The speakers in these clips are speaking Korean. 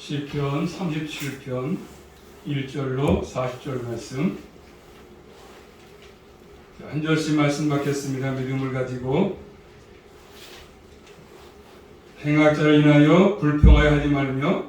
시편 37편 1절로 40절 말씀, 한 절씩 말씀 받겠습니다. 믿음을 가지고. 행악자를 인하여 불평하여 하지 말며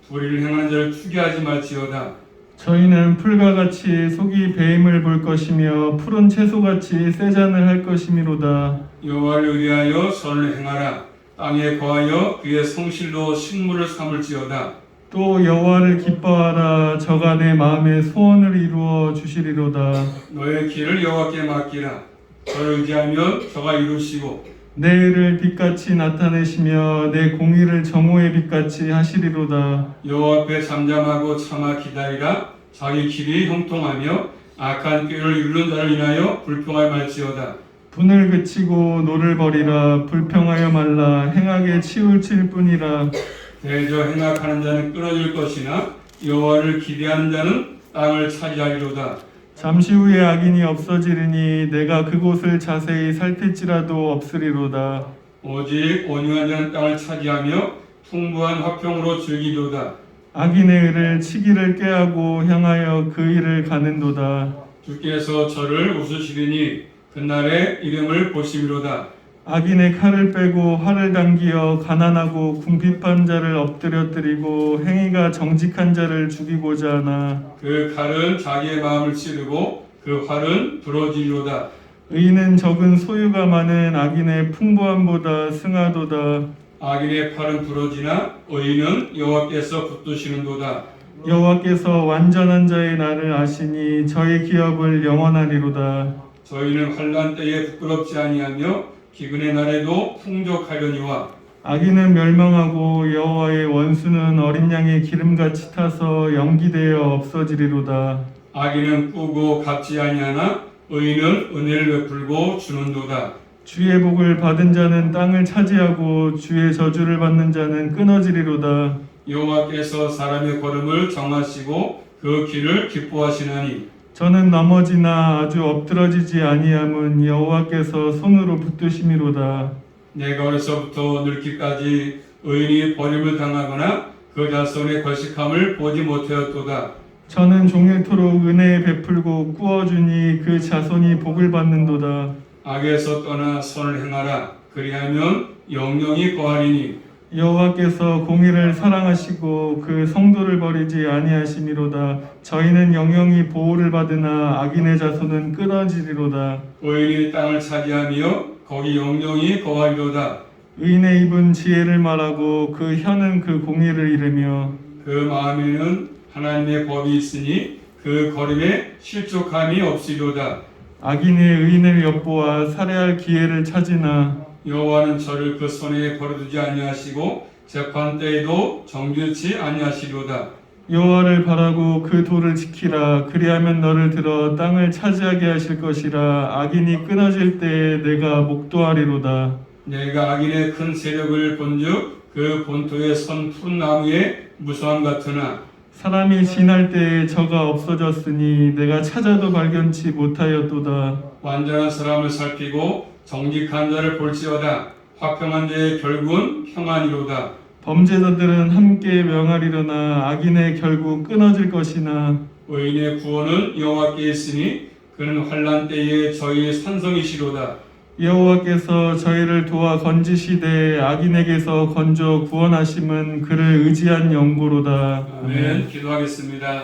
불의를 행하는 자를 투기하지 말지어다. 저희는 풀과 같이 속이 배임을 볼 것이며 푸른 채소같이 세잔을 할 것이미로다. 여호와를 의뢰하여 선을 행하라. 땅에 거하여 그의 성실로 식물을 삼을지어다. 또 여호와를 기뻐하라. 저가 내 마음의 소원을 이루어 주시리로다. 너의 길을 여호와께 맡기라. 저를 의지하면 저가 이루시고 내 의를 빛같이 나타내시며 내 공의를 정오의 빛같이 하시리로다. 여호와 앞에 잠잠하고 참아 기다리라. 자기 길이 형통하며 악한 꾀를 이루는 자를 인하여 불평하여 말지어다. 분을 그치고 노를 버리라. 불평하여 말라. 행하게 치울칠 뿐이라. 대저 행악하는 자는 끊어질 것이나 여호와를 기대하는 자는 땅을 차지하리로다. 잠시 후에 악인이 없어지리니 내가 그곳을 자세히 살필지라도 없으리로다. 오직 온유한 자는 땅을 차지하며 풍부한 화평으로 즐기리로다. 악인의 의를 치기를 꾀하고 향하여 그 일을 가는도다. 주께서 저를 웃으시리니 그날의 이름을 보시리로다. 악인의 칼을 빼고 활을 당기어 가난하고 궁핍한 자를 엎드려뜨리고 행위가 정직한 자를 죽이고자 하나. 그 칼은 자기의 마음을 찌르고 그 활은 부러지리로다. 의인은 적은 소유가 많은 악인의 풍부함보다 승하도다. 악인의 팔은 부러지나 의인은 여호와께서 붙드시는도다. 여호와께서 완전한 자의 날을 아시니 저의 기업을 영원하리로다. 저희는 환난 때에 부끄럽지 아니하며 기근의 날에도 풍족하려니와 악인은 멸망하고 여호와의 원수는 어린 양의 기름같이 타서 연기되어 없어지리로다. 악인은 꾸고 갚지 아니하나 의인은 은혜를 베풀고 주는도다. 주의 복을 받은 자는 땅을 차지하고 주의 저주를 받는 자는 끊어지리로다. 여호와께서 사람의 걸음을 정하시고 그 길을 기뻐하시나니 저는 넘어지나 아주 엎드러지지 아니함은 여호와께서 손으로 붙드심이로다. 내가 어려서부터 늙기까지 의인이 버림을 당하거나 그 자손의 거식함을 보지 못하였도다. 저는 종일토록 은혜 베풀고 꾸어주니 그 자손이 복을 받는도다. 악에서 떠나 선을 행하라. 그리하면 영영이 거하리니 여호와께서 공의를 사랑하시고 그 성도를 버리지 아니하심이로다. 저희는 영영이 보호를 받으나 악인의 자손은 끊어지리로다. 의인이 땅을 차지하며 거기 영영이 거하리로다. 의인의 입은 지혜를 말하고 그 혀는 그 공의를 이르며 그 마음에는 하나님의 법이 있으니 그 걸음에 실족함이 없으리로다. 악인의 의인을 엿보아 살해할 기회를 찾으나 여호와는 저를 그 손에 버려두지 아니하시고 재판 때에도 정죄치 아니하시리로다. 여호와를 바라고 그 도를 지키라. 그리하면 너를 들어 땅을 차지하게 하실 것이라. 악인이 끊어질 때에 내가 목도하리로다. 내가 악인의 큰 세력을 본즉 그 본토에 선 푸른 나무에 무수함 같으나 사람이 지날 때에 저가 없어졌으니 내가 찾아도 발견치 못하였도다. 완전한 사람을 살피고 정직한 자를 볼지어다. 화평한 자의 결국은 평안이로다. 범죄자들은 함께 명하리로나 악인의 결국 끊어질 것이나 의인의 구원은 여호와께 있으니 그는 환난 때에 저희의 산성이시로다. 여호와께서 저희를 도와 건지시되 악인에게서 건져 구원하심은 그를 의지한 영고로다. 아멘. 기도하겠습니다.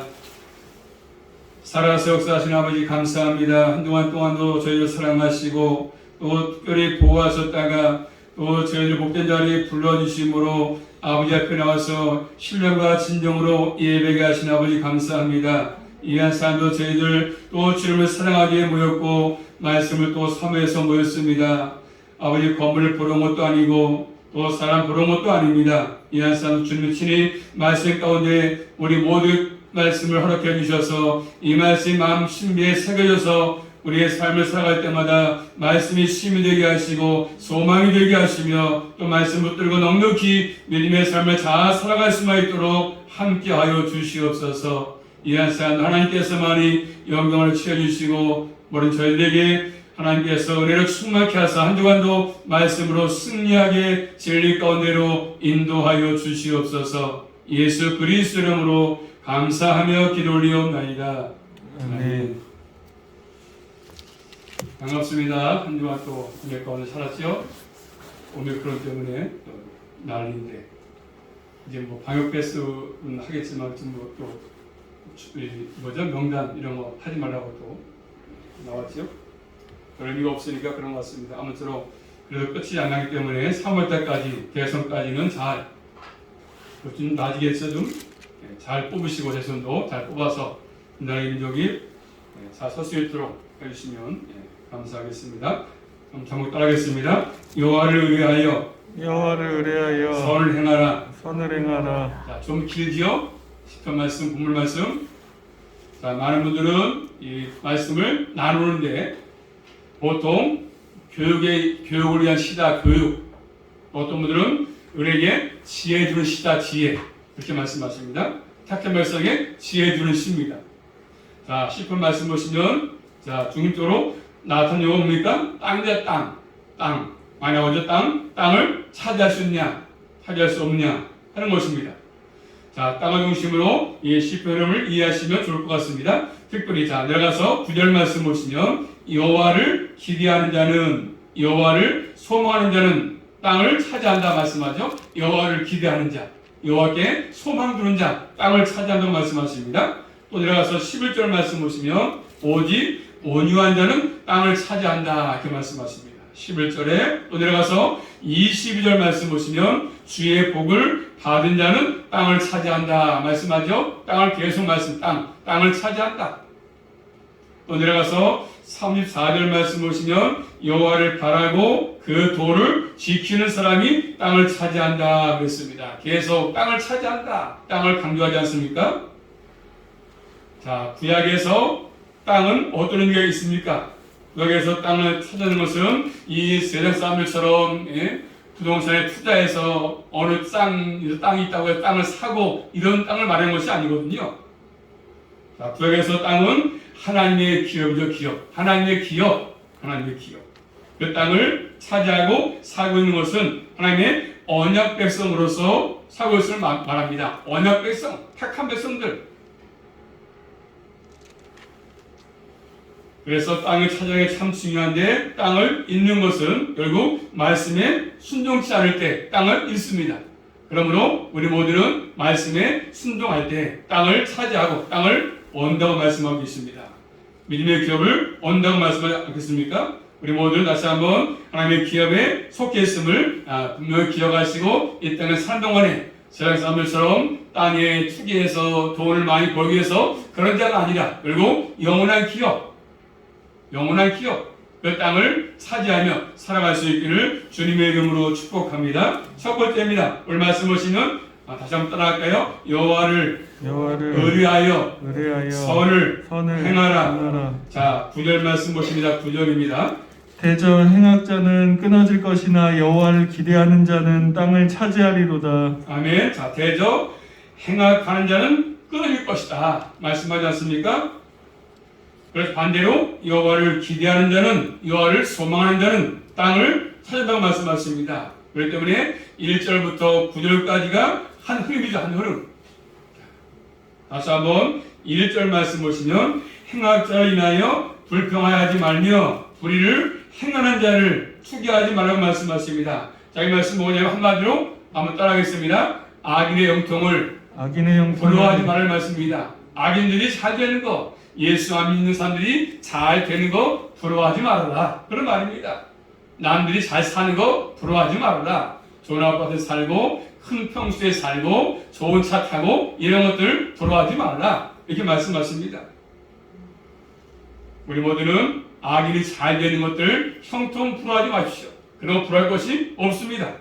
살아서 역사하신 아버지 감사합니다. 한동안 동안도 저희를 사랑하시고 또 특별히 보호하셨다가 또 저희를 복된 자리에 불러주심으로 아버지 앞에 나와서 신령과 진정으로 예배게 하신 아버지 감사합니다. 이 한 사람도 저희들 또 주님을 사랑하기에 모였고 말씀을 또 사모해서 모였습니다. 아버지 건물을 보러 온 것도 아니고 또 사람 보러 온 것도 아닙니다. 이 한 사람도 주님의 친히 말씀 가운데 우리 모두 말씀을 허락해 주셔서 이 말씀이 마음 신비에 새겨져서 우리의 삶을 살아갈 때마다 말씀이 힘이 되게 하시고 소망이 되게 하시며 또 말씀 붙들고 넉넉히 믿음의 삶을 잘 살아갈 수만 있도록 함께하여 주시옵소서. 이 한 사람 하나님께서만이 영광을 채워주시고 모든 저희들에게 하나님께서 은혜를 충만케 하사 한 주간도 말씀으로 승리하게 진리 가운데로 인도하여 주시옵소서. 예수 그리스도 이름으로 감사하며 기도 올리옵나이다. 아멘. 반갑습니다. 한 주간 또 국내 가운데 살았죠. 오미크론 때문에 또 난리인데 이제 뭐 방역 패스는 하겠지만 지금 또 뭐죠, 명단 이런 거 하지 말라고 또 나왔죠. 별 의미가 없으니까 그런 것 같습니다. 아무쪼록 그래도 끝이 안 나기 때문에 3월달까지 대선까지는 좀 나지겠죠, 좀 잘 뽑으시고 대선도 잘 뽑아서 나라의 민족이 잘 설 수 있도록 해주시면 감사하겠습니다. 그럼 제목 따라하겠습니다. 여호와를 의뢰하여 여호와를 의뢰하여 선을 행하라. 선을 행하라. 자, 좀 길지요? 시편 말씀, 본문 말씀. 자, 많은 분들은 이 말씀을 나누는데 보통 교육을 위한 시다, 교육. 어떤 분들은 우리에게 지혜 주는 시다, 지혜. 이렇게 말씀하십니다. 착한 백성에 지혜 주는 시입니다. 자, 시편 말씀 보시면, 자, 중립적으로 나타난 용어가 뭡니까? 땅이다, 땅. 많이 나오죠, 땅을 차지할 수 있냐, 차지할 수 없냐 하는 것입니다. 자, 땅을 중심으로 이 시편을 이해하시면 좋을 것 같습니다. 특별히 자, 내려가서 9절 말씀 보시면 여호와를 기대하는 자는, 여호와를 소망하는 자는 땅을 차지한다 말씀하죠. 여호와를 기대하는 자, 여호와께 소망 두는 자, 땅을 차지한다고 말씀하십니다. 또 내려가서 11절 말씀 보시면 오직 온유한 자는 땅을 차지한다 이렇게 말씀하십니다. 11절에 또 내려가서 22절 말씀 보시면 주의 복을 받은 자는 땅을 차지한다 말씀하죠. 땅을 계속 땅을 차지한다. 또 내려가서 34절 말씀 보시면 여호와를 바라고 그 도를 지키는 사람이 땅을 차지한다 그랬습니다. 계속 땅을 차지한다. 땅을 강조하지 않습니까? 자, 구약에서 땅은 어떤 의미가 있습니까? 구약에서 땅을 찾아내는 것은 이 세상 사람들처럼 부동산에 투자해서 어느 땅이 있다고 해서 땅을 사고 이런 땅을 말하는 것이 아니거든요. 자, 구약에서 땅은 하나님의 기업이죠, 기업. 하나님의 기업. 그 땅을 차지하고 살고 있는 것은 하나님의 언약 백성으로서 살고 있음을 말합니다. 언약 백성, 택한 백성들. 그래서 땅을 찾아가는 게 참 중요한데 땅을 잃는 것은 결국 말씀에 순종치 않을 때 땅을 잃습니다. 그러므로 우리 모두는 말씀에 순종할 때 땅을 차지하고 땅을 얻는다고 말씀하고 계십니다. 믿음의 기업을 얻는다고 말씀하지 않겠습니까? 우리 모두는 다시 한번 하나님의 기업에 속해 있음을 분명히 기억하시고 이 땅을 사는 동안에 세상 사람들처럼 땅에 투기해서 돈을 많이 벌기 위해서 그런 자가 아니라 그리고 영원한 기업, 그 땅을 차지하며 살아갈 수 있기를 주님의 이름으로 축복합니다. 첫 번째입니다. 오늘 말씀 보시면 다시 한번 따라할까요? 여호와를 의뢰하여 선을 행하라. 자, 9절 말씀 보십니다. 9절입니다. 대저 행악자는 끊어질 것이나 여호와를 기대하는 자는 땅을 차지하리로다. 아멘. 자, 대저 행악하는 자는 끊어질 것이다 말씀하지 않습니까? 그래서 반대로 여호와를 기대하는 자는, 여호와를 소망하는 자는 땅을 찾는다고 말씀하십니다. 그렇기 때문에 1절부터 9절까지가 한 흐름이죠, 한 흐름. 다시 한번 1절 말씀 보시면 행악자를 인하여 불평하지 말며 불의를 행하는 자를 투기하지 말라고 말씀하십니다. 자, 이 말씀 뭐냐면 한마디로 한번 따라하겠습니다. 악인의 형통을 부러워하지 말라는 말씀입니다. 악인들이 잘 되는 거, 예수 안 믿는 사람들이 잘 되는 거 부러워하지 말아라. 그런 말입니다. 남들이 잘 사는 거 부러워하지 말아라. 좋은 아파트에 살고 큰 평수에 살고 좋은 차 타고 이런 것들 부러워하지 말라. 이렇게 말씀하십니다. 우리 모두는 악인이 잘 되는 것들 형통 부러워하지 마십시오. 그런 거 부러워할 것이 없습니다.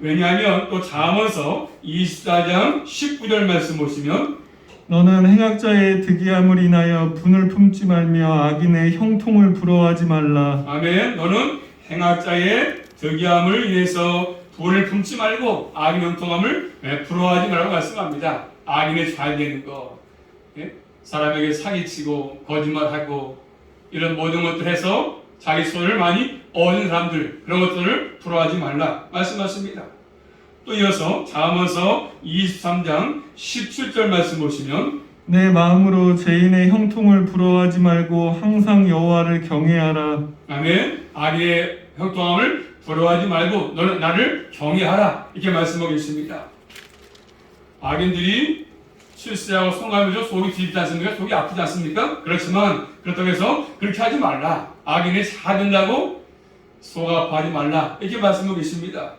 왜냐하면 또 잠언서 24장 19절 말씀 보시면 너는 행악자의 득이함을 인하여 분을 품지 말며 악인의 형통을 부러워하지 말라. 아멘. 너는 행악자의 득이함을 인해서 분을 품지 말고 악인 형통함을 부러워하지 말라고 말씀합니다. 악인의 잘 되는 거, 사람에게 사기치고 거짓말하고 이런 모든 것들 해서 자기 손을 많이 얻은 사람들, 그런 것들을 부러워하지 말라 말씀하십니다. 또 이어서 잠언서 23장 17절 말씀 보시면 내 마음으로 죄인의 형통을 부러워하지 말고 항상 여호와를 경외하라. 아멘. 악의 형통함을 부러워하지 말고 너는 나를 경외하라. 이렇게 말씀하고 있습니다. 악인들이 실수하고 송하면서 속이 뒤집지 않습니까? 속이 아프지 않습니까? 그렇지만 그렇다고 해서 그렇게 하지 말라. 악인이 사된다고 속 아파하지 말라. 이렇게 말씀하고 있습니다.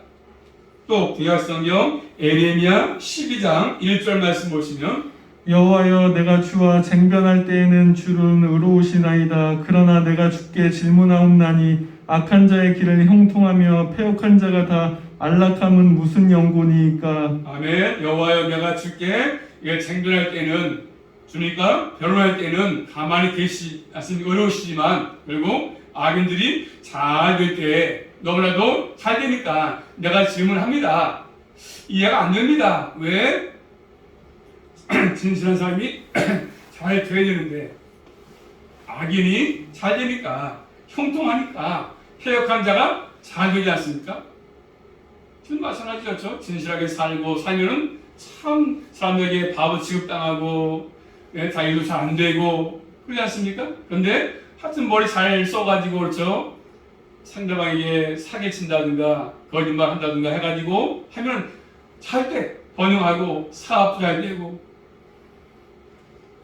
또 구약성경 에레미야 12장 1절 말씀 보시면 여호와여, 내가 주와 쟁변할 때에는 주는 의로우시나이다. 그러나 내가 주께 질문하옵나니 악한 자의 길을 형통하며 패역한 자가 다 안락함은 무슨 연고니이까. 아멘. 여호와여, 내가 주께 쟁변할 때는 주니까 변론할 때는 가만히 계시 않습니까? 의로우시지만 결국 악인들이 잘 될 때 너무나도 잘 되니까 내가 질문합니다. 이해가 안 됩니다. 왜? 진실한 사람이 잘 돼야 되는데 악인이 잘 되니까 형통하니까 패역한 자가 잘 되지 않습니까? 지금 마찬가지죠. 진실하게 살고 살면은 참 사람들에게 바보 취급당하고 자기도 잘 안 되고 그러지 않습니까? 그런데 하여튼 머리 잘 써가지고 그렇죠. 상대방에게 사기친다든가 거짓말 한다든가 해가지고 하면 잘 돼. 번영하고 사업도 잘 되고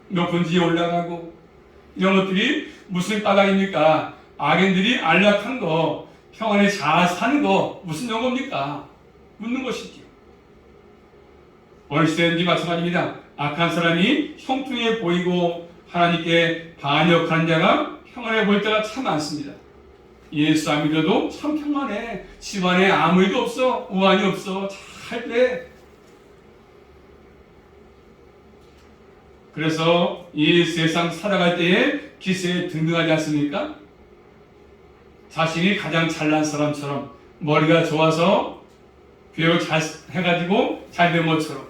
높은 지에 올라가고 이런 것들이 무슨 까닭입니까? 악인들이 안락한 거, 평안에 잘 사는 거 무슨 용어입니까? 묻는 것이죠. 어느 시대든지 마찬가지입니다. 악한 사람이 형통해 보이고 하나님께 반역한 자가 평안해 보일 때가 참 많습니다. 예수 안 믿어도 참 평안해. 집안에 아무 일도 없어. 우환이 없어. 잘 돼. 그래서 이 세상 살아갈 때에 기세에 등등하지 않습니까? 자신이 가장 잘난 사람처럼 머리가 좋아서 교육을 잘 해가지고 잘 된 것처럼.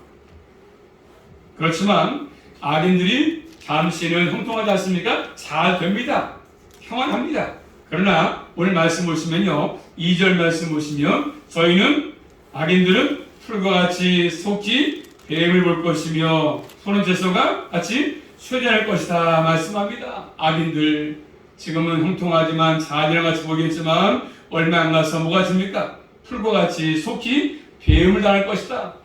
그렇지만 악인들이 잠시는 형통하지 않습니까? 잘 됩니다. 평안합니다. 그러나 오늘 말씀 보시면요, 2절 말씀 보시면 저희는 악인들은 풀과 같이 속지 뱀을 볼 것이며 소는 제소가 같이 쇠퇴할 것이다 말씀합니다. 악인들 지금은 형통하지만 자녀랑 같이 보겠지만 얼마 안 가서 뭐가 됩니까? 풀과 같이 속히 뱀을 당할 것이다.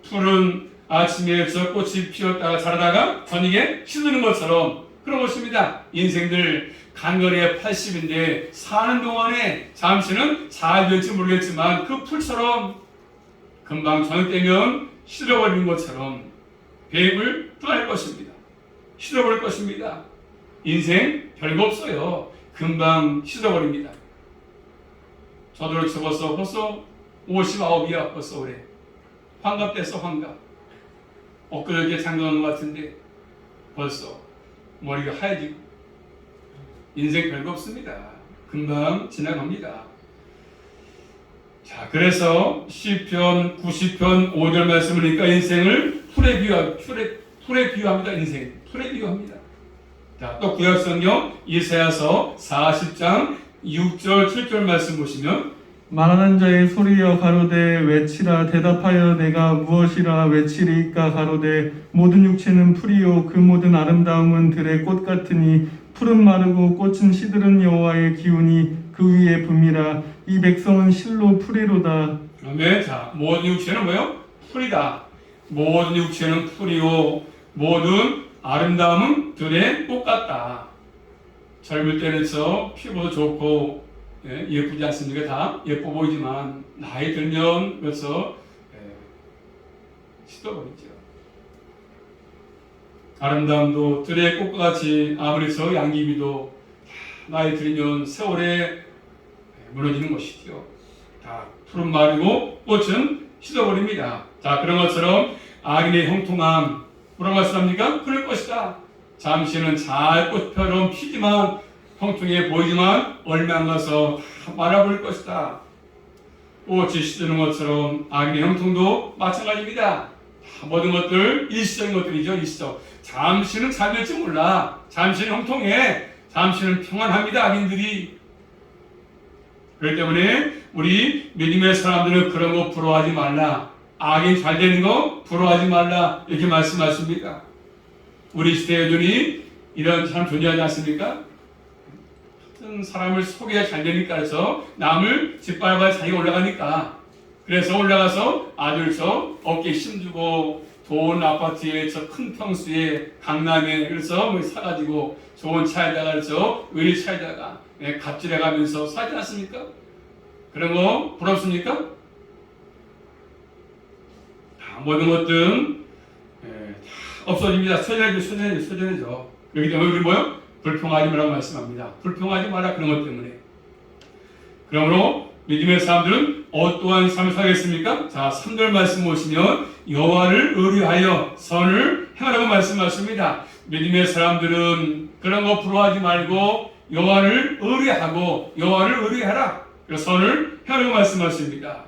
풀은 아침에 저 꽃이 피었다가 자라다가 저녁에 시드는 것처럼 그런 것입니다. 인생들 간거리에 80인데 사는 동안에 잠시는 잘 될지 모르겠지만 그 풀처럼 금방 저녁 되면 시들어버리는 것처럼 뱀을 떠날 것입니다. 시들어버릴 것입니다. 인생 별거 없어요. 금방 시들어버립니다. 저도 그렇게 벌써 59이야 벌써 올해. 환갑 됐어 환갑. 엊그저께 장가간 것 같은데 벌써 머리가 하얘지고 인생 별거 없습니다. 금방 지나갑니다. 자, 그래서 시편 90편 5절 말씀을 보니까 인생을 풀에 비유합니다. 인생 풀에 비유합니다. 자, 또 구약성경 이사야서 40장 6절 7절 말씀 보시면 말하는 자의 소리여 가로되 외치라. 대답하여 내가 무엇이라 외치리까. 가로되 모든 육체는 풀이요 그 모든 아름다움은 들의 꽃 같으니 풀은 마르고 꽃은 시들은 여호와의 기운이 그 위에 붐이라. 이 백성은 실로 풀이로다. 아멘. 자, 모든 육체는 뭐요? 풀이다. 모든 육체는 풀이요 모든 아름다움은 들의 꽃 같다. 젊을 때는 피부도 좋고 예쁘지 않습니까? 다 예뻐 보이지만 나이 들면 벌써 시들어버리죠. 아름다움도 들의 꽃과 같이 아무리 양귀비도 나이 들면 세월에 무너지는 것이죠. 다 푸른 마르고 꽃은 시들어버립니다. 자, 그런 것처럼 악인의 형통함 뭐라고 말씀합니까? 그럴 것이다. 잠시는 잘 꽃처럼 피지만 형통해 보이지만 얼마 안 가서 다 말아버릴 것이다. 꽃이 시드는 것처럼 악인의 형통도 마찬가지입니다. 다 모든 것들 일시적인 것들이죠. 일시적. 잠시는 잘 될지 몰라. 잠시는 형통해. 잠시는 평안합니다. 악인들이. 그렇기 때문에 우리 믿음의 사람들은 그런 거 부러워하지 말라. 악이 잘 되는 거 부러워하지 말라. 이렇게 말씀하십니다. 우리 시대에 여전히 이런 사람 존재하지 않습니까? 사람을 속여야 잘 되니까 해서 남을 짓밟아야 자기가 올라가니까 그래서 올라가서 아들 저 어깨에 힘주고 좋은 아파트에 저 큰 평수에 강남에 그래서 뭐 사가지고 좋은 차에다가 그래서 의리 차에다가 갑질해가면서 사지 않습니까? 그런 거 부럽습니까? 모든 것들은 다 없어집니다. 소전해져. 여기 때문에 우리 뭐요? 불평하지 말라고 말씀합니다. 불평하지 마라 그런 것 때문에. 그러므로 믿음의 사람들은 어떠한 삶을 살겠습니까? 자, 3절 말씀 보시면 여호와를 의뢰하여 선을 행하라고 말씀하십니다. 믿음의 사람들은 그런 거 부러워하지 말고 여호와를 의뢰하고 여호와를 의뢰하라. 그래서 선을 행하라고 말씀하십니다.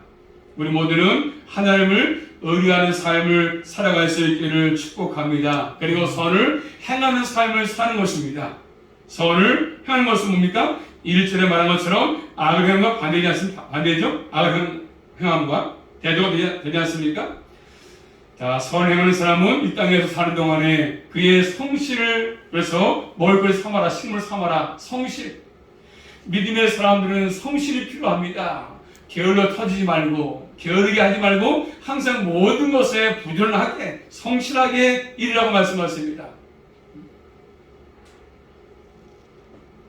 우리 모두는 하나님을 의뢰하는 삶을 살아갈 수 있기를 축복합니다. 그리고 선을 행하는 삶을 사는 것입니다. 선을 행하는 것은 뭡니까? 1절에 말한 것처럼 악을 행함과 반대지 않습니까? 반대죠? 악을 행함과 대조가 되지 않습니까? 자, 선을 행하는 사람은 이 땅에서 사는 동안에 그의 성실을 그래서 먹을 걸 삼아라, 식물 삼아라, 성실. 믿음의 사람들은 성실이 필요합니다. 게을러 터지지 말고 게으르게 하지 말고 항상 모든 것에 부지런하게 성실하게 일이라고 말씀하십니다.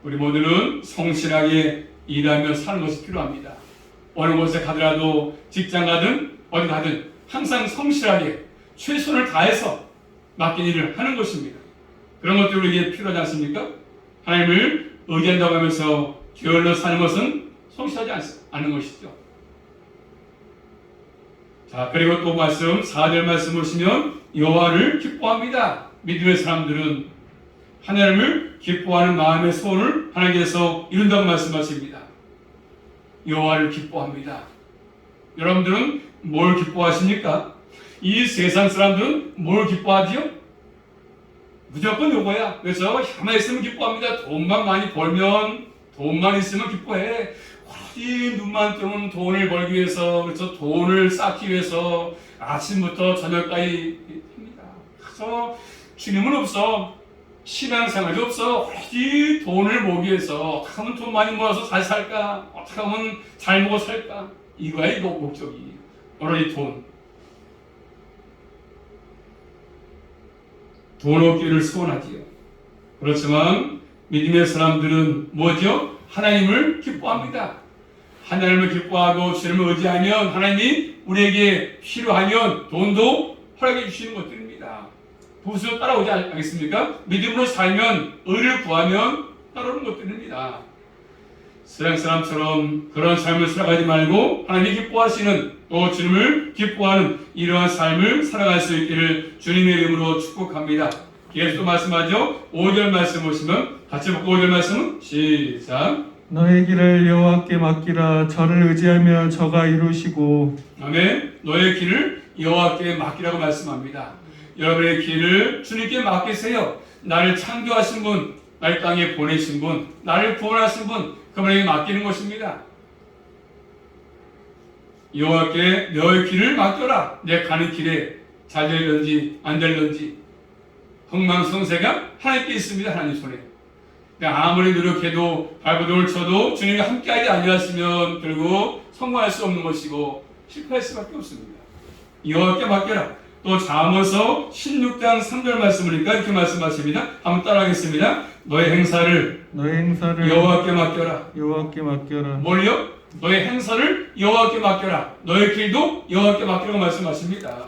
우리 모두는 성실하게 일하며 사는 것이 필요합니다. 어느 곳에 가더라도 직장 가든 어디 가든 항상 성실하게 최선을 다해서 맡긴 일을 하는 것입니다. 그런 것들이 우리에게 필요하지 않습니까? 하나님을 의지한다고 하면서 게을러 사는 것은 성실하지 않은 것이죠. 자, 그리고 또 말씀 4절 말씀 보시면 여호와를 기뻐합니다. 믿음의 사람들은 하나님을 기뻐하는 마음의 소원을 하나님께서 이룬다고 말씀하십니다. 여호와를 기뻐합니다. 여러분들은 뭘 기뻐하십니까? 이 세상 사람들은 뭘 기뻐하지요? 무조건 요거야. 그래서 가만히 있으면 기뻐합니다. 돈만 많이 벌면 돈만 있으면 기뻐해. 이 눈만 뜨면 돈을 벌기 위해서 그래서 돈을 쌓기 위해서 아침부터 저녁까지 합니다. 그래서 주님은 없어. 신앙생활이 없어. 오로지 돈을 모으기 위해서 어떻게 하면 돈 많이 모아서 잘 살까? 어떻게 하면 잘 먹어 살까? 이거야 이거 목적이. 오로지 돈. 돈 얻기를 소원하지요. 그렇지만 믿음의 사람들은 뭐죠? 하나님을 기뻐합니다. 하나님을 기뻐하고 주님을 의지하면 하나님이 우리에게 필요하면 돈도 허락해 주시는 것들입니다. 부수로 따라오지 않겠습니까? 믿음으로 살면 의를 구하면 따라오는 것들입니다. 세상 사람처럼 그런 삶을 살아가지 말고 하나님이 기뻐하시는 또 주님을 기뻐하는 이러한 삶을 살아갈 수 있기를 주님의 이름으로 축복합니다. 계속 말씀하죠. 5절 말씀 보시면 같이 보고 5절 말씀은 시작. 너의 길을 여호와께 맡기라. 저를 의지하며 저가 이루시고. 아멘. 너의 길을 여호와께 맡기라고 말씀합니다. 여러분의 길을 주님께 맡기세요. 나를 창조하신 분, 날 땅에 보내신 분, 나를 구원하신 분, 그분에게 맡기는 것입니다. 여호와께 너의 길을 맡겨라. 내 가는 길에 잘 될런지 안 될런지 흥망성쇠가 하나님께 있습니다. 하나님 손에. 아무리 노력해도 발버둥을 쳐도 주님이 함께하지 아니하시면 결국 성공할 수 없는 것이고 실패할 수밖에 없습니다. 여호와께 맡겨라. 또 잠언서 16장 3절 말씀이니까 이렇게 말씀하십니다. 한번 따라하겠습니다. 너의 행사를 여호와께 맡겨라. 여호와께 맡겨라. 뭘요? 너의 행사를 여호와께 맡겨라. 너의 길도 여호와께 맡기라고 말씀하십니다.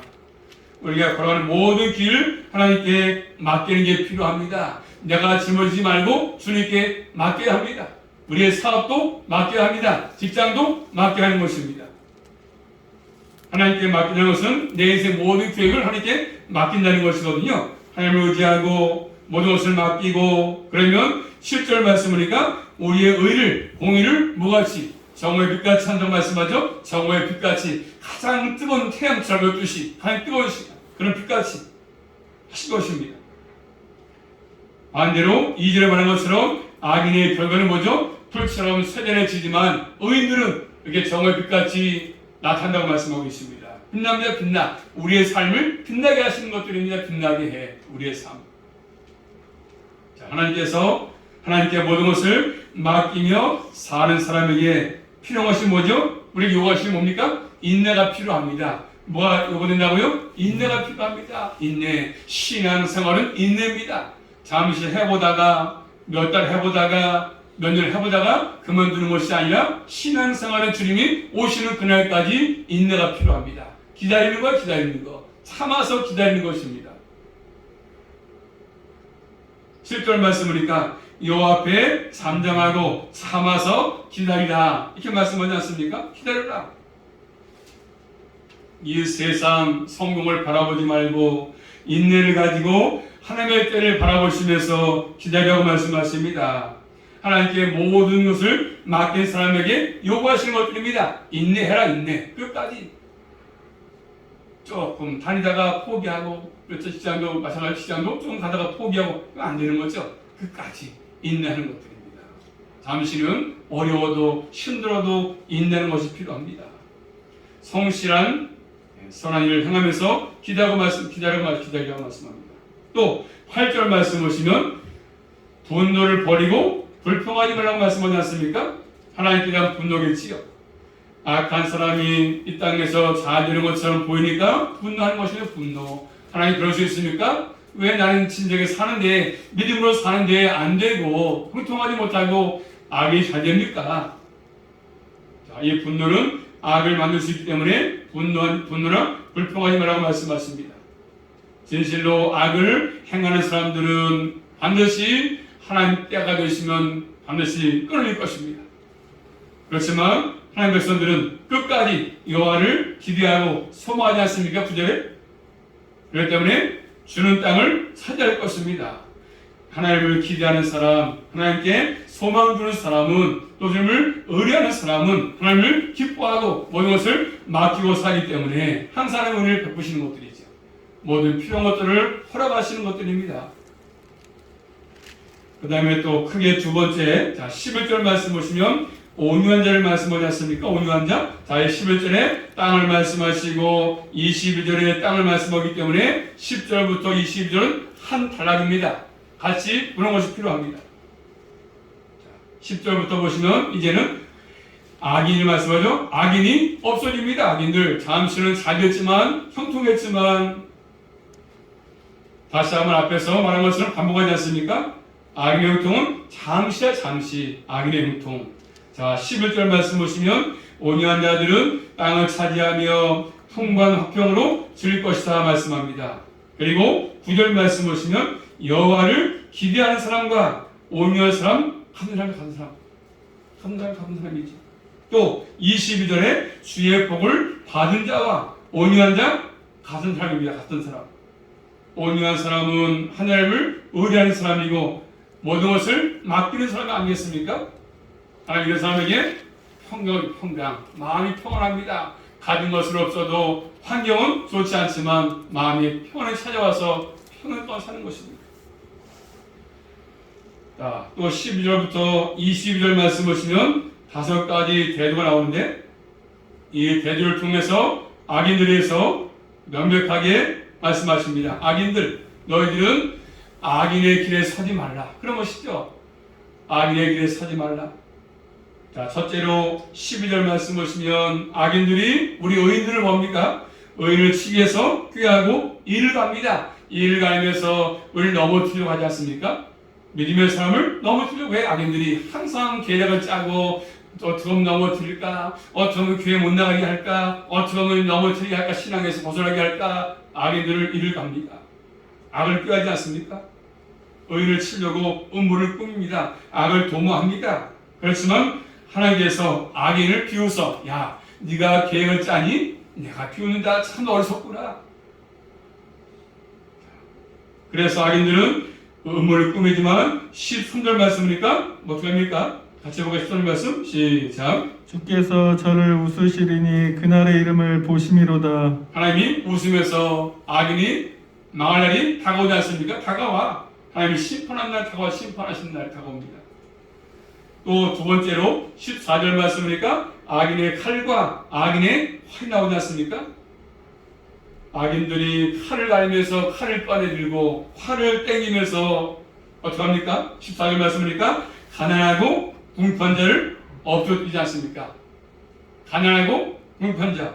우리가 걸어가는 모든 길 하나님께 맡기는 게 필요합니다. 내가 짊어지지 말고 주님께 맡겨야 합니다. 우리의 사업도 맡겨야 합니다. 직장도 맡겨야 하는 것입니다. 하나님께 맡기는 것은 내 인생 모든 계획을 하나님께 맡긴다는 것이거든요. 하나님을 의지하고 모든 것을 맡기고 그러면 7절 말씀이니까 우리의 의를 공의를 무같이 정오의 빛같이 한다고 말씀하죠. 정오의 빛같이 가장 뜨거운 태양처럼 12시 가장 뜨거운 시간 그런 빛같이 하신 것입니다. 반대로 2절에 말한 것처럼 악인의 결과는 뭐죠? 풀처럼 쇠잔해지지만 의인들은 이렇게 정오의 빛같이 나타난다고 말씀하고 있습니다. 빛납니다. 빛나. 우리의 삶을 빛나게 하시는 것들입니다. 빛나게 해. 우리의 삶. 자, 하나님께 모든 것을 맡기며 사는 사람에게 필요한 것이 뭐죠? 우리 요구하시는 뭡니까? 인내가 필요합니다. 뭐가 요구된다고요? 인내가 필요합니다. 인내. 신앙생활은 인내입니다. 잠시 해보다가 몇 달 해보다가 몇 년 해보다가 그만두는 것이 아니라 신앙생활의 주님이 오시는 그날까지 인내가 필요합니다. 기다리는 거 참아서 기다리는 것입니다. 7절 말씀이니까 여호와 앞에 잠잠하고 참아서 기다리라 이렇게 말씀하지 않습니까? 기다려라. 이 세상 성공을 바라보지 말고 인내를 가지고 하나님의 때를 바라보시면서 기다리라고 말씀하십니다. 하나님께 모든 것을 맡긴 사람에게 요구하시는 것들입니다. 인내해라. 인내. 끝까지. 조금 다니다가 포기하고 그렇죠. 시장도 마찬가지 시장도 좀 가다가 포기하고 안 되는 거죠. 끝까지 인내하는 것들입니다. 잠시는 어려워도 힘들어도 인내하는 것이 필요합니다. 성실한 선한 일을 행하면서 기다리라고 말씀합니다. 또 8절 말씀 보시면 분노를 버리고 불평하지 말라고 말씀하지 않습니까? 하나님께 대한 분노겠지요. 악한 사람이 이 땅에서 잘 되는 것처럼 보이니까 분노하는 것이에요. 분노. 하나님 그럴 수 있습니까? 왜 나는 진정하게 사는데 믿음으로 사는데 안 되고 형통하지 못하고 악이 잘 됩니까? 자, 이 분노는 악을 만들 수 있기 때문에 분노나 불평하지 말라고 말씀하십니다. 진실로 악을 행하는 사람들은 반드시 하나님 때가 되시면 반드시 끊어질 것입니다. 그렇지만 하나님 백성들은 끝까지 여호와를 기대하고 소망하지 않습니까? 9절에 그렇기 때문에 주는 땅을 차지할 것입니다. 하나님을 기대하는 사람, 하나님께 소망 두는 사람은 또 주님을 의뢰하는 사람은 하나님을 기뻐하고 모든 것을 맡기고 살기 때문에 항상 하나님의 은혜를 베푸시는 것들이죠. 모든 필요한 것들을 허락하시는 것들입니다. 그 다음에 또 크게 두 번째, 자, 11절 말씀 보시면 온유한 자를 말씀하지 않습니까? 온유한 자. 자, 11절에 땅을 말씀하시고 22절에 땅을 말씀하기 때문에 10절부터 22절은 한 단락입니다. 같이 보는 것이 필요합니다. 자, 10절부터 보시면 이제는 악인을 말씀하죠. 악인이 없어집니다. 악인들 잠시는 잘 됐지만 형통했지만 다시 한번 앞에서 말한 것처럼 반복하지 않습니까? 악인의 형통은 잠시야 잠시. 악인의 형통. 자, 11절 말씀 보시면 온유한 자들은 땅을 차지하며 풍부한 화평으로 즐길 것이다 말씀합니다. 그리고 9절 말씀 보시면 여호와를 기대하는 사람과 온유한 사람, 같은 사람이죠. 또 22절에 주의 복을 받은 자와 온유한 자 같은 사람입니다. 같은 사람. 온유한 사람은 하나님을 의뢰하는 사람이고 모든 것을 맡기는 사람이 아니겠습니까? 하나님 이런 사람에게 평강, 마음이 평안합니다. 가진 것은 없어도 환경은 좋지 않지만 마음이 평안에 찾아와서 평안을 떠나 사는 것입니다. 자, 또 12절부터 22절 말씀 보시면 5가지 대도가 나오는데 이 대도를 통해서 악인들에서 명백하게 말씀하십니다. 악인들, 너희들은 악인의 길에 서지 말라. 그런 것이죠. 악인의 길에 서지 말라. 자, 첫째로 12절 말씀 보시면 악인들이 우리 의인들을 뭡니까? 의인을 치기 위해서 꾀하고 일을 갑니다. 일을 가면서 의인을 넘어뜨리려고 하지 않습니까? 믿음의 사람을 넘어뜨리려고 왜 악인들이 항상 계략을 짜고 어떻게 하면 넘어뜨릴까? 어떻게 하면 교회 못 나가게 할까? 어떻게 하면 넘어뜨리게 할까? 신앙에서 벗어나게 할까? 악인들을 일을 갑니다. 악을 꾀하지 않습니까? 의인을 치려고 음모를 꾸밉니다. 악을 도모합니다. 그렇지만 하나님께서 악인을 비웃어 야 네가 계획을 짜니? 내가 비웃는다. 참 어리석구나. 그래서 악인들은 음모를 꾸미지만 13절 말씀이니까 어떻게 합니까? 같이 보겠습니다. 13절 말씀 시작. 주께서 저를 웃으시리니 그날의 이름을 보심이로다. 하나님이 웃으면서 악인이 망할 날이 다가오지 않습니까? 다가와. 하나님이 심판한 날 다가와 심판하신 날 다가옵니다. 또 두 번째로 14절 말씀이니까 악인의 칼과 악인의 활이 나오지 않습니까? 악인들이 칼을 갈면서 칼을 꺼내들고 활을 땡기면서 어떻게 합니까? 14절 말씀이니까 가난하고 궁핍한 자를 없어뜨리지 않습니까? 가난하고 궁핍한 자.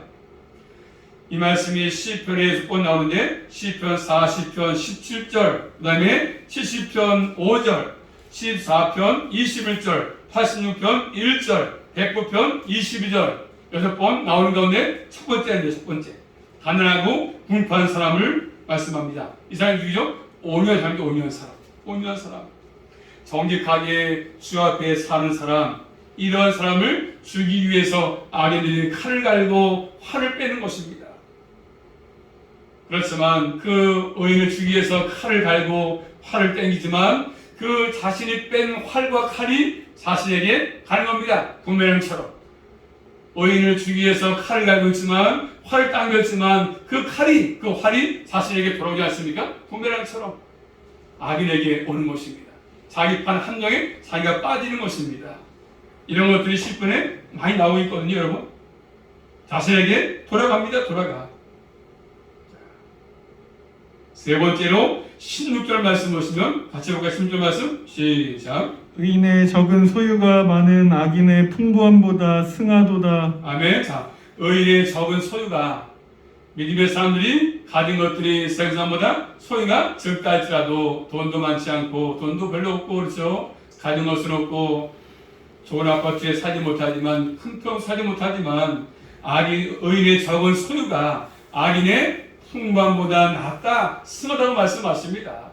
이 말씀이 시편에 6번 나오는데 시편 40편 17절, 그 다음에 70편 5절, 14편 21절, 86편 1절, 109편 22절 6번 나오는 가운데 첫 번째인데 첫 번째 가난하고 궁핍한 사람을 말씀합니다. 이 사람이 누구죠? 온유한 사람이죠. 온유한 사람. 온유한 사람. 정직하게 주 앞에 사는 사람. 이러한 사람을 죽이기 위해서 악인들이 칼을 갈고 활을 빼는 것입니다. 그렇지만 그 의인을 죽이기 위해서 칼을 갈고 활을 땡기지만 그 자신이 뺀 활과 칼이 자신에게 가는 겁니다. 부메랑처럼. 의인을 죽이기 위해서 칼을 갈고 있지만 활을 당겼지만 그 활이 자신에게 돌아오지 않습니까? 부메랑처럼 악인에게 오는 것입니다. 자기 판 함정에 자기가 빠지는 것입니다. 이런 것들이 10분에 많이 나오고 있거든요, 여러분. 자신에게 돌아갑니다. 돌아가. 세 번째로 16절 말씀 보시면 같이 볼까요? 16절 말씀 시작. 의인의 적은 소유가 많은 악인의 풍부함보다 승하도다. 아멘. 자, 의인의 적은 소유가 믿음의 사람들이 가진 것들이 세상보다 소유가 적다 할지라도 돈도 많지 않고 돈도 별로 없고 그렇죠. 가진 것은 없고 좋은 아파트에 살지 못하지만 큰 평 살지 못하지만 의인의 적은 소유가 악인의 풍부함보다 낫다 승하다고 말씀하십니다.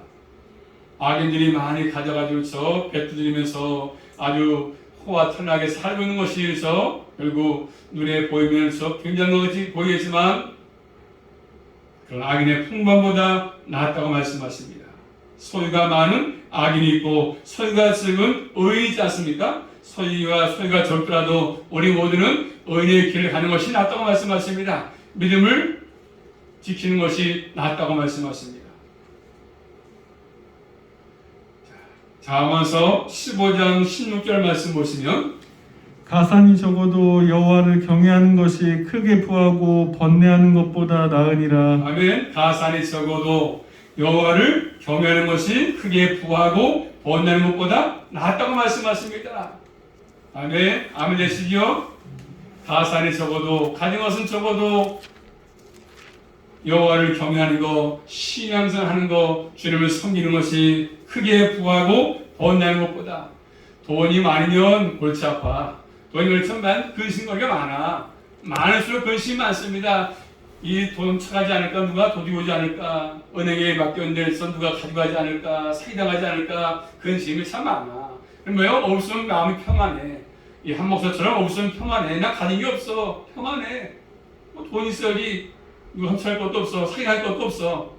악인들이 많이 가져가지고 저 뱉어들이면서 아주 호화탄하게 살고 있는 것이 저 결국 눈에 보이면서 굉장한 것이 보이겠지만 그런 악인의 풍부함보다 낫다고 말씀하십니다. 소유가 많은 악인이 있고 소유가 적은 의인이지 않습니까? 소유가 적더라도 우리 모두는 의인의 길을 가는 것이 낫다고 말씀하십니다. 믿음을 지키는 것이 낫다고 말씀하십니다. 자문서 15장 16절 말씀 보시면 가산이 적어도 여호와를 경외하는 것이 크게 부하고 번뇌하는 것보다 나으니라. 아멘. 가산이 적어도 여호와를 경외하는 것이 크게 부하고 번뇌하는 것보다 낫다고 말씀하십니다. 아멘. 아멘 되시죠? 가산이 적어도 가진 것은 적어도 여호와를 경외하는 것, 신앙생활하는 것, 주님을 섬기는 것이 크게 부하고 번뇌하는 것보다 돈이 많으면 골치 아파. 돈이 그렇지만 근심거리가 많아. 많을수록 근심이 많습니다. 이 돈 쳐가지 않을까? 누가 도둑이 오지 않을까? 은행에 맡겼는데서 누가 가져가지 않을까? 사기당하지 않을까? 근심이 참 많아. 뭐요? 없으면 마음이 평안해. 이 한 목사처럼 없으면 평안해. 나 가진 게 없어. 평안해. 뭐 돈 있어야지. 누가 훔쳐갈 것도 없어. 사기할 것도 없어.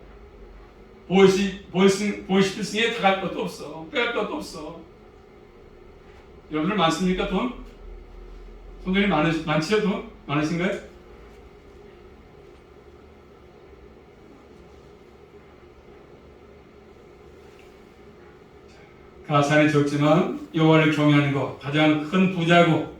보이스피싱에 다갈 것도 없어. 빼갈 것도 없어. 여러분들 많습니까? 돈? 돈들이 많지요? 돈? 많으신가요? 가산이 적지만 여호와를 경외하는 것 가장 큰 부자고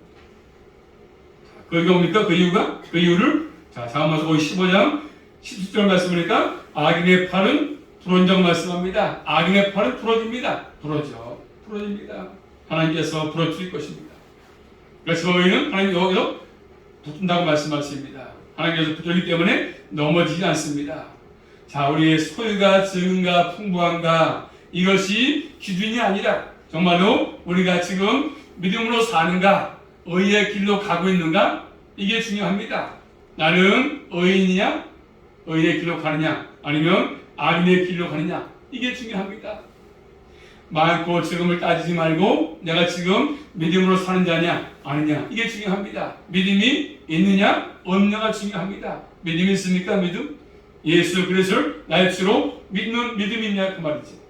그 이유가 뭡니까? 그 이유가? 그 이유를 자, 자문서 15장 17절 말씀이니까 악인의 팔은 부러진다고 말씀합니다. 악인의 팔은 부러집니다. 부러집니다. 하나님께서 부러뜨릴 것입니다. 그래서 의인은 하나님 여기서 붙는다고 말씀하십니다. 하나님께서 붙들기 때문에 넘어지지 않습니다. 자, 우리의 소유가 적은가 풍부한가 이것이 기준이 아니라 정말로 우리가 지금 믿음으로 사는가 의의 길로 가고 있는가 이게 중요합니다. 나는 의인이냐? 의인의 길로 가느냐? 아니면 악인의 길로 가느냐? 이게 중요합니다. 많고 적음을 따지지 말고 내가 지금 믿음으로 사는 자냐? 아니냐? 이게 중요합니다. 믿음이 있느냐? 없느냐가 중요합니다. 믿음이 있습니까? 믿음? 예수 그리스도를 나의 주로 믿는 믿음이 있냐? 그 말이지.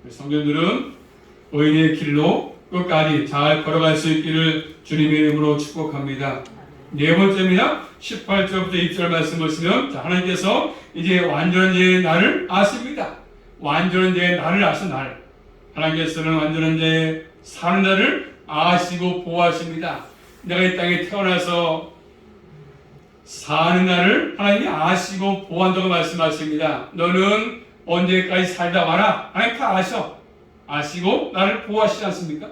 성도들은 의인의 길로 끝까지 잘 걸어갈 수 있기를 주님의 이름으로 축복합니다. 네 번째입니다. 18절부터 20절 말씀 보시면 하나님께서 이제 완전한 자의 날을 아십니다. 완전한 자의 날을 아신 날. 하나님께서는 완전한 자의 사는 자를 아시고 보호하십니다. 내가 이 땅에 태어나서 사는 날을 하나님이 아시고 보호한다고 말씀하십니다. 너는 언제까지 살다 와라. 하나님 다 아시고 나를 보호하시지 않습니까?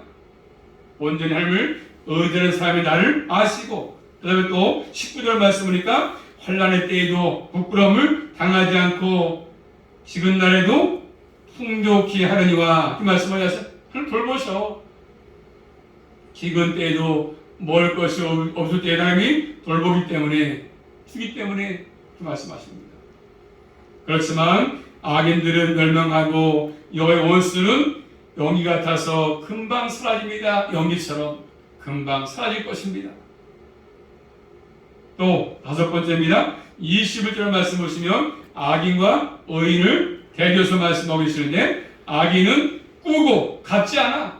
온전히 하나님을 의지하는 사람이 나를 아시고, 그 다음에 또 19절 말씀이니까 환난의 때에도 부끄러움을 당하지 않고 지금 날에도 풍족히 하느니와 이 말씀을 하셔서 하나님 돌보셔. 기근 때에도 먹을 것이 없을 때 하나님이 돌보기 때문에, 주기 때문에 그 말씀하십니다. 그렇지만 악인들은 멸망하고 여호와의 원수는 연기 같아서 금방 사라집니다. 연기처럼 금방 사라질 것입니다. 또 5번째입니다. 21절 말씀 보시면 악인과 의인을 대조해서 말씀하고 계시는데, 악인은 꾸고 갚지 않아.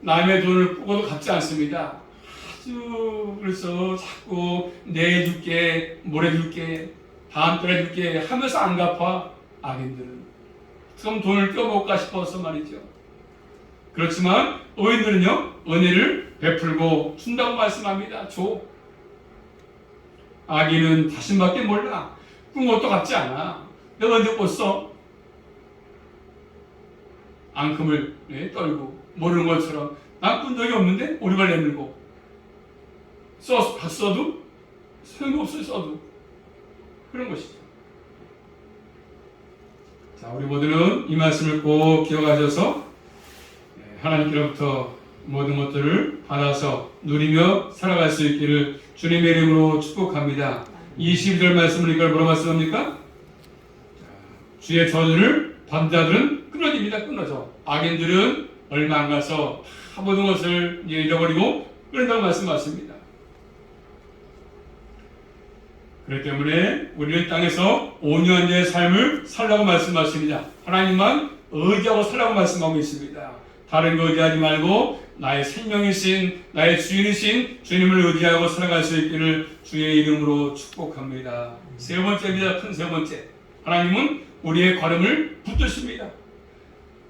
남의 돈을 꾸고도 갚지 않습니다. 아주 그래서 자꾸 내일 줄게, 모레 줄게, 다음 달에 줄게 하면서 안 갚아. 악인들은 그럼 돈을 껴먹을까 싶어서 말이죠. 그렇지만 의인들은요, 은혜를 베풀고 준다고 말씀합니다. 줘. 악인은 자신밖에 몰라. 꾼 것도 갚지 않아. 내가 언제 꿨어? 앙금을 떨고 모르는 것처럼 난 꾼 적이 없는데 오리발 내밀고 써도 소용없어요. 써도 그런 것이죠. 자, 우리 모두는 이 말씀을 꼭 기억하셔서 하나님께로부터 모든 것들을 받아서 누리며 살아갈 수 있기를 주님의 이름으로 축복합니다. 22절 말씀을 이걸 뭐라 말씀합니까? 주의 저주를 받는 자들은 끊어집니다. 끊어져. 악인들은 얼마 안 가서 다 모든 것을 잃어버리고 끊는다고 말씀하십니다. 그렇기 때문에 우리는 땅에서 온유한 삶을 살라고 말씀하십니다. 하나님만 의지하고 살라고 말씀하고 있습니다. 다른 거 의지하지 말고 나의 생명이신, 나의 주인이신 주님을 의지하고 살아갈 수 있기를 주의 이름으로 축복합니다. 세 번째입니다. 큰 세 번째. 하나님은 우리의 걸음을 붙드십니다.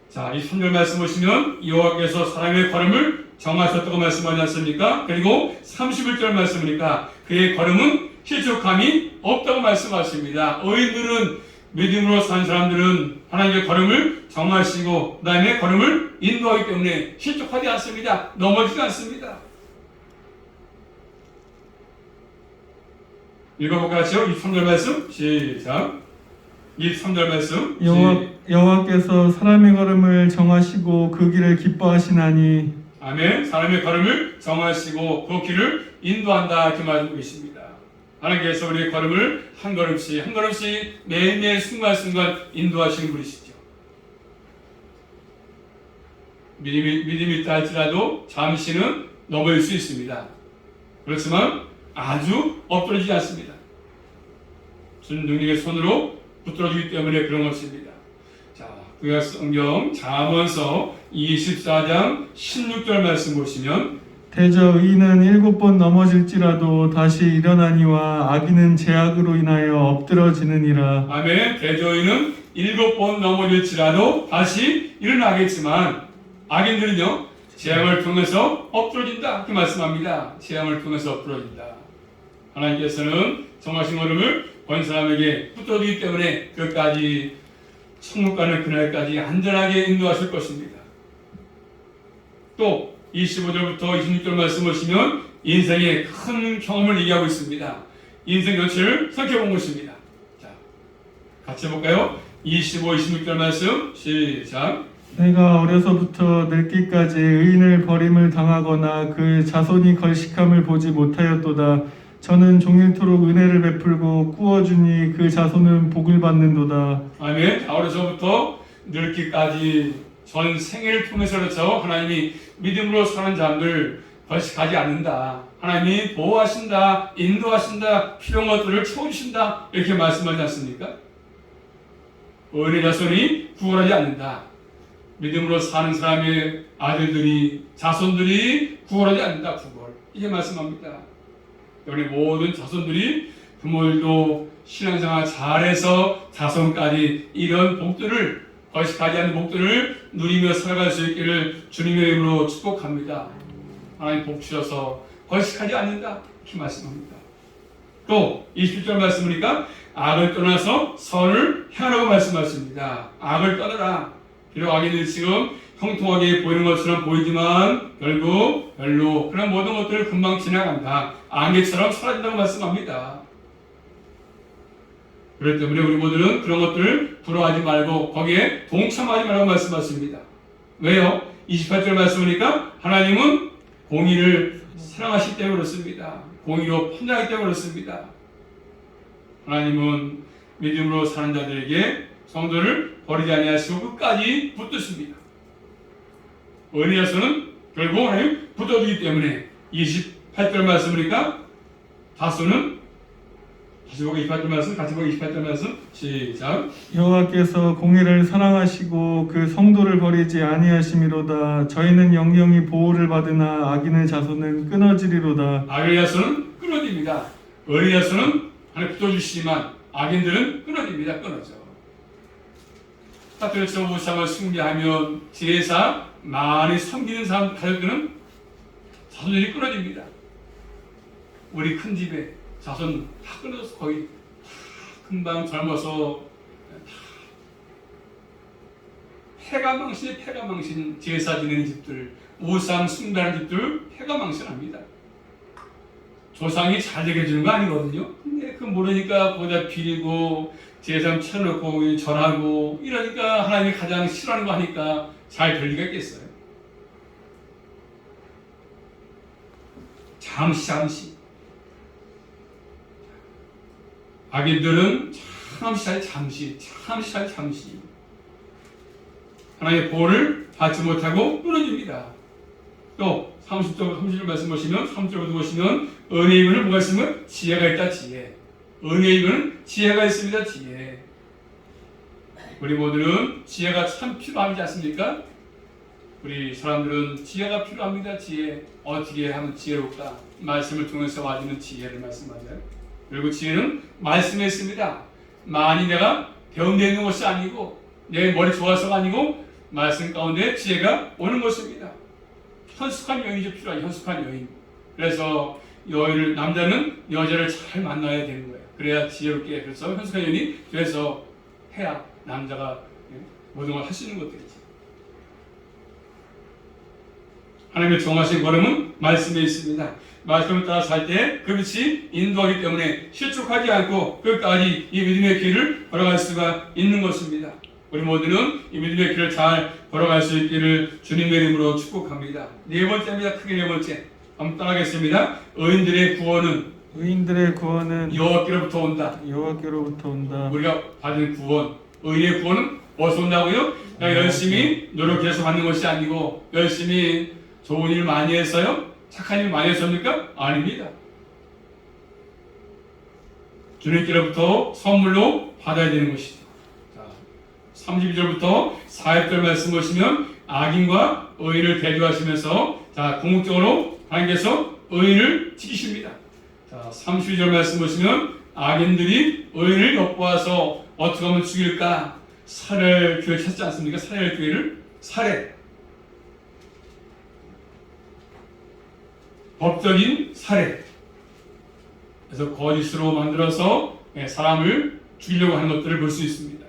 자, 이 3절 말씀 보시면 여호와께서 사람의 걸음을 정하셨다고 말씀하지 않습니까? 그리고 31절 말씀이니까 그의 걸음은 실족함이 없다고 말씀하십니다. 의인들은, 믿음으로 산 사람들은 하나님의 걸음을 정하시고 그 다음에 걸음을 인도하기 때문에 실족하지 않습니다. 넘어지지 않습니다. 읽어볼까요? 23절 말씀 시작. 23절 말씀 여호와께서 사람의 걸음을 정하시고 그 길을 기뻐하시나니. 아멘. 사람의 걸음을 정하시고 그 길을 인도한다 이렇게 말하고 계십니다. 하나님께서 우리의 걸음을 한 걸음씩 한 걸음씩 매일매일 순간순간 인도하시는 분이시죠. 믿음이 있다 할지라도 잠시는 넘어질 수 있습니다. 그렇지만 아주 엎드러지지 않습니다. 주님 능력의 손으로 붙들어주기 때문에 그런 것입니다. 자, 구약 성경 잠언서 24장 16절 말씀 보시면 대저 의인은 7번 넘어질지라도 다시 일어나니와 악인은 죄악으로 인하여 엎드러지느니라. 아멘. 대저인은 7번 넘어질지라도 다시 일어나겠지만 악인들은요, 재앙을 통해서 엎드러진다 이렇게 말씀합니다. 재앙을 통해서 엎드러진다. 하나님께서는 정하신 걸음을 본 사람에게 붙들어주기 때문에 끝까지 천국 가는 그날까지 안전하게 인도하실 것입니다. 또 25절부터 26절 말씀 보시면 인생의 큰 경험을 얘기하고 있습니다. 인생 전체를 살펴본 것입니다. 자, 같이 해볼까요? 25, 26절 말씀 시작. 내가 어려서부터 늙기까지 의인을 버림을 당하거나 그 자손이 걸식함을 보지 못하였도다. 저는 종일토록 은혜를 베풀고 꾸어주니 그 자손은 복을 받는도다. 아멘. 어려서부터 늙기까지 전 생애를 통해서라도 하나님이 믿음으로 사는 자들 벌식하지 않는다. 하나님이 보호하신다, 인도하신다, 필요한 것들을 채워주신다 이렇게 말씀하지 않습니까? 의인의 자손이 구원하지 않는다. 믿음으로 사는 사람의 아들들이, 자손들이 구원하지 않는다. 구원. 이게 말씀합니다. 우리 모든 자손들이 부모들도 신앙생활 잘해서 자손까지 이런 복들을 거식하지 않는 복들을 누리며 살아갈 수 있기를 주님의 이름으로 축복합니다. 하나님 복 주셔서 거식하지 않는다 이렇게 말씀합니다. 또 27절 말씀 보니까 악을 떠나서 선을 행하라고 말씀하십니다. 악을 떠나라. 비록 악인들이 지금 형통하게 보이는 것처럼 보이지만 결국 별로 그런 모든 것들을 금방 지나간다. 안개처럼 사라진다고 말씀합니다. 그렇기 때문에 우리 모두는 그런 것들을 부러워하지 말고 거기에 동참하지 말라고 말씀하십니다. 왜요? 28절 말씀 보니까 하나님은 공의를 사랑하시기 때문에 그렇습니다. 공의로 판단하기 때문에 그렇습니다. 하나님은 믿음으로 사는 자들에게 성도를 버리지 아니하시고 끝까지 붙드십니다. 은혜에서는 결국 하나님 붙어주기 때문에 28절 말씀 보니까 다수는 다시 보고 28절 말씀 같이 보고 28절 말씀 시작. 여호와께서 공의를 사랑하시고 그 성도를 버리지 아니하심이로다. 저희는 영영이 보호를 받으나 악인의 자손은 끊어지리로다. 악인의 자손은 끊어집니다. 의인의 자손은 하나님 붙어주시지만 악인들은 끊어집니다. 끊어져. 카톨릭 무상을 숭배하면 제사 많이 섬기는 사람 가족들은 자손들이 끊어집니다. 우리 큰 집에 자손 다 끊어져서 거의 금방 젊어서 폐가망신 제사 지내는 집들, 우상 숭배하는 집들 폐가망신합니다. 조상이 잘 되게 해주는 거 아니거든요. 근데 그 모르니까 거기다 비리고 제사 쳐놓고 전하고 이러니까 하나님이 가장 싫어하는 거 하니까 잘 될 리가 있겠어요. 잠시 악인들은 잠시 하나님의 보호를 받지 못하고 끊어집니다. 또 30절 말씀 보시면 3절부터 보시면 은혜의 이유는 뭐가 있으면 지혜가 있다. 지혜. 은혜의 이유는 지혜가 있습니다. 지혜. 우리 모두는 지혜가 참 필요하지 않습니까? 우리 사람들은 지혜가 필요합니다. 지혜. 어떻게 하면 지혜롭다. 말씀을 통해서 와주는 지혜를 말씀하잖아요. 그리고 지혜는 말씀에 있습니다. 많이 내가 배운데 있는 것이 아니고 내 머리 좋아서가 아니고 말씀 가운데 지혜가 오는 것입니다. 현숙한 여인이 필요한 현숙한 여인. 그래서 여인을 남자는 여자를 잘 만나야 되는 거예요. 그래야 지혜롭게 그래서 현숙한 여인이 그래서 해야 남자가 모든 걸 할 수 있는 것들이지. 하나님의 정하신 걸음은 말씀에 있습니다. 말씀을 따라 살 때 그것이 인도하기 때문에 실족하지 않고 끝까지 이 믿음의 길을 걸어갈 수가 있는 것입니다. 우리 모두는 이 믿음의 길을 잘 걸어갈 수 있기를 주님의 이름으로 축복합니다. 네 번째입니다. 크게 네 번째. 한번 따라하겠습니다. 의인들의 구원은 여호와께로부터 온다. 우리가 받은 구원, 의인의 구원은 어디서 온다고요? 그냥 열심히 노력해서 받는 것이 아니고 열심히 좋은 일 많이 했어요? 착한 일 많이 했습니까? 아닙니다. 주님께로부터 선물로 받아야 되는 것이죠. 32절부터 40절 말씀 보시면 악인과 의인을 대조하시면서 궁극적으로 하나님께서 의인을 지키십니다. 32절 말씀 보시면 악인들이 의인을 엿보아서 어떻게 하면 죽일까? 살해할 기회를 찾지 않습니까? 살해할 기회를 살해. 법적인 살해. 그래서 거짓으로 만들어서 사람을 죽이려고 하는 것들을 볼 수 있습니다.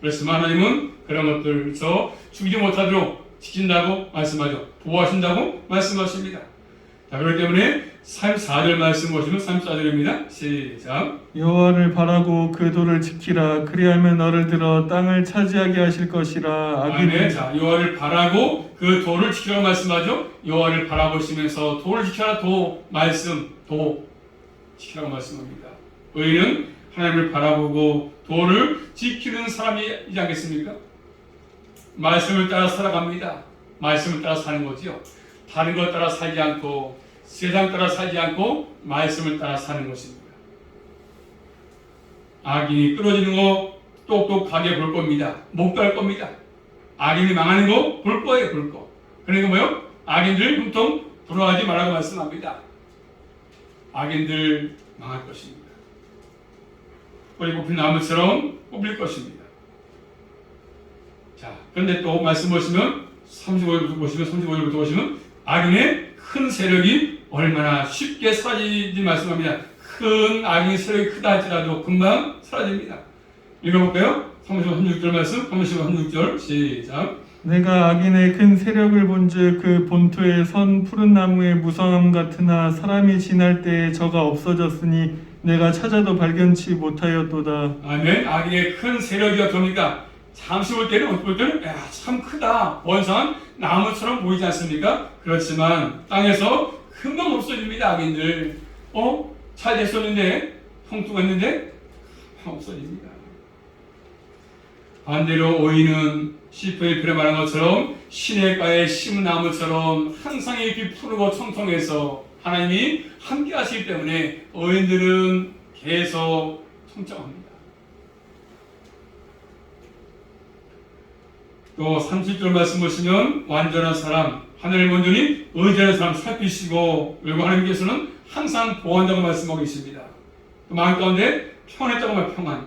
그래서 하나님은 그런 것들에서 죽이지 못하도록 지킨다고 말씀하죠. 보호하신다고 말씀하십니다. 자, 그렇기 때문에 34절 말씀 보시면 34절입니다. 시작. 여호와를 바라고 그 도를 지키라. 그리하면 너를 들어 땅을 차지하게 하실 것이라. 아멘. 자, 여호와를 바라고 그 도를 지키라고 말씀하죠. 여호와를 바라보시면서 도를 지켜라. 도 말씀 도 지키라고 말씀합니다. 의인은 하나님을 바라보고 도를 지키는 사람이지 않겠습니까? 말씀을 따라 살아갑니다. 말씀을 따라 사는 거지요. 다른 것 따라 살지 않고 세상 따라 살지 않고 말씀을 따라 사는 것입니다. 악인이 끊어지는 거 똑똑하게 볼 겁니다. 목도할 겁니다. 악인이 망하는 거 볼 거예요. 볼 거. 그러니까 뭐요? 악인들 흉통 부러워하지 말라고 말씀합니다. 악인들 망할 것입니다. 뿌리 뽑힌 나무처럼 뽑힐 것입니다. 자, 그런데 또 말씀 보시면 35절부터 보시면 악인의 큰 세력이 얼마나 쉽게 사라지지 말씀합니다. 큰 악인의 세력이 크다 할지라도 금방 사라집니다. 읽어볼까요? 35, 36절 말씀, 35, 36절 시작. 내가 악인의 큰 세력을 본즉 그 본토에 선 푸른 나무의 무성함 같으나 사람이 지날 때에 저가 없어졌으니 내가 찾아도 발견치 못하였도다. 아멘. 악인의 큰 세력이 어떻습니까? 잠시 볼 때는 참 크다. 원성한 나무처럼 보이지 않습니까? 그렇지만 땅에서 금방 없어집니다. 악인들. 잘 됐었는데, 형통했는데 없어집니다. 반대로 의인은 시편에 그래 말한 것처럼 시냇가에 심은 나무처럼 항상 잎이 푸르고 청청해서 하나님이 함께 하시기 때문에 의인들은 계속 청청합니다. 또 30절 말씀 보시면 완전한 사람, 하늘을 온전히 의지하는 사람 살피시고 그리고 하나님께서는 항상 보호한다고 말씀하고 계십니다. 또 마음 가운데 평안했다고 말 평안.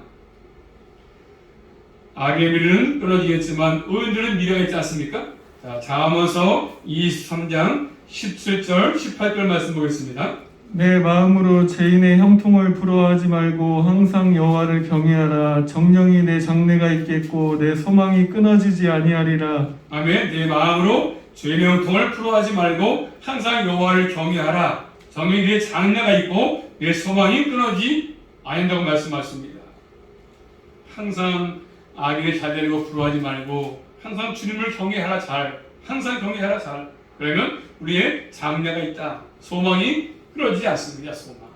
악의 미래는 끊어지겠지만 의인들은 미래가 있지 않습니까? 자, 잠언서 23장 17절 18절 말씀 보겠습니다. 내 마음으로 죄인의 형통을 부러워하지 말고 항상 여호와를 경외하라. 정령이 내 장래가 있겠고 내 소망이 끊어지지 아니하리라. 아멘. 내 마음으로 죄인의 형통을 부러워하지 말고 항상 여호와를 경외하라. 정령이 내 장래가 있고 내 소망이 끊어지지 아니한다고 말씀하십니다. 항상 악인의 잘 되는 거 부러워하지 말고 항상 주님을 경외하라 잘. 항상 경외하라 잘. 그러면 우리의 장래가 있다. 소망이 끊어지지 않습니다. 소망.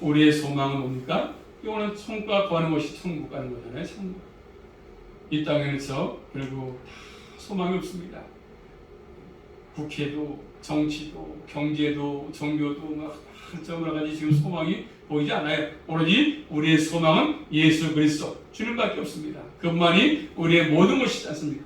우리의 소망은 뭡니까? 이거는 천국과 구하는 것이 천국 가는 거잖아요. 천국. 이 땅에서 그리고 다 소망이 없습니다. 국회도 정치도 경제도 종교도 막 여러 가지 지금 소망이 보이지 않아요. 오로지 우리의 소망은 예수 그리스도 주님밖에 없습니다. 그분만이 우리의 모든 것이지 않습니까?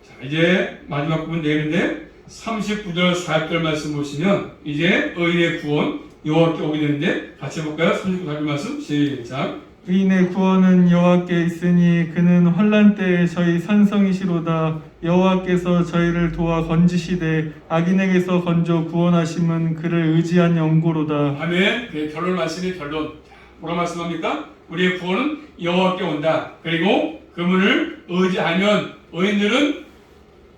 자, 이제 마지막 부분 내일인데 39절 40절 말씀 보시면 이제 의인의 구원 여호와께 오게 되는데 같이 해볼까요? 39절 말씀 시작. 의인의 구원은 여호와께 있으니 그는 환난 때에 저희 산성이시로다. 여호와께서 저희를 도와 건지시되 악인에게서 건져 구원하심은 그를 의지한 영고로다. 아멘. 네, 결론 말씀이 결론. 뭐라 말씀합니까? 우리의 구원은 여호와께 온다. 그리고 그분을 의지하면 의인들은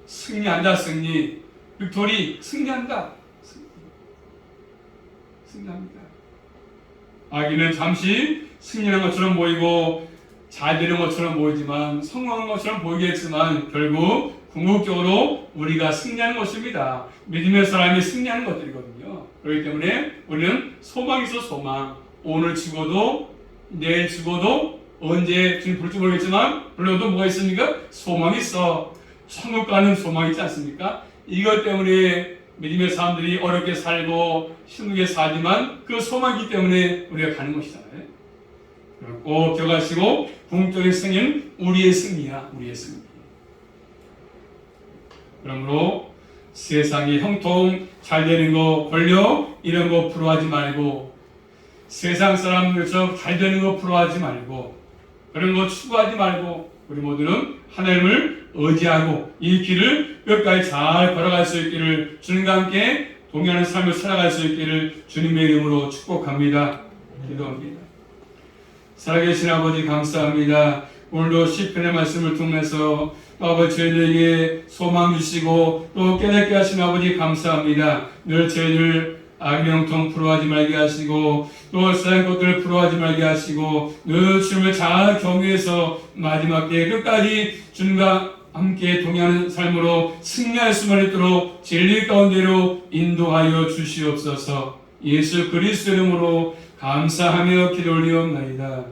승리한다. 승리. 빅토리 승리한다. 승리합니다. 악인은 잠시 승리하는 것처럼 보이고 잘 되는 것처럼 보이지만 성공하는 것처럼 보이겠지만 결국 궁극적으로 우리가 승리하는 것입니다. 믿음의 사람이 승리하는 것들이거든요. 그렇기 때문에 우리는 소망이 있어 소망. 오늘 죽어도 내일 죽어도 언제 주님 부를지 모르겠지만 불러도 뭐가 있습니까? 소망이 있어. 천국 가는 소망이 있지 않습니까? 이것 때문에 믿음의 사람들이 어렵게 살고 힘들게 살지만 그 소망이기 때문에 우리가 가는 것이잖아요. 꼭 기억하시고 궁극적인 승리는 우리의 승리야. 우리의 승리. 그러므로 세상의 형통, 잘 되는 거, 권력 이런 거 부러워하지 말고 세상 사람들처럼 잘 되는 거 부러워하지 말고 그런 거 추구하지 말고 우리 모두는 하나님을 의지하고 이 길을 끝까지 잘 걸어갈 수 있기를 주님과 함께 동행하는 삶을 살아갈 수 있기를 주님의 이름으로 축복합니다. 기도합니다. 살아계신 아버지 감사합니다. 오늘도 시편의 말씀을 통해서 아버지 저희들에게 소망 주시고 또 깨닫게 하신 아버지 감사합니다. 늘 저희를 악명통 부러워하지 말게 하시고 또 세상 것들을 부러워하지 말게 하시고 늘 주님을 잘 경외해서 마지막 때에 끝까지 주님과 함께 동행하는 삶으로 승리할 수만 있도록 진리 가운데로 인도하여 주시옵소서. 예수 그리스도 이름으로 감사하며 기도 올리옵나이다.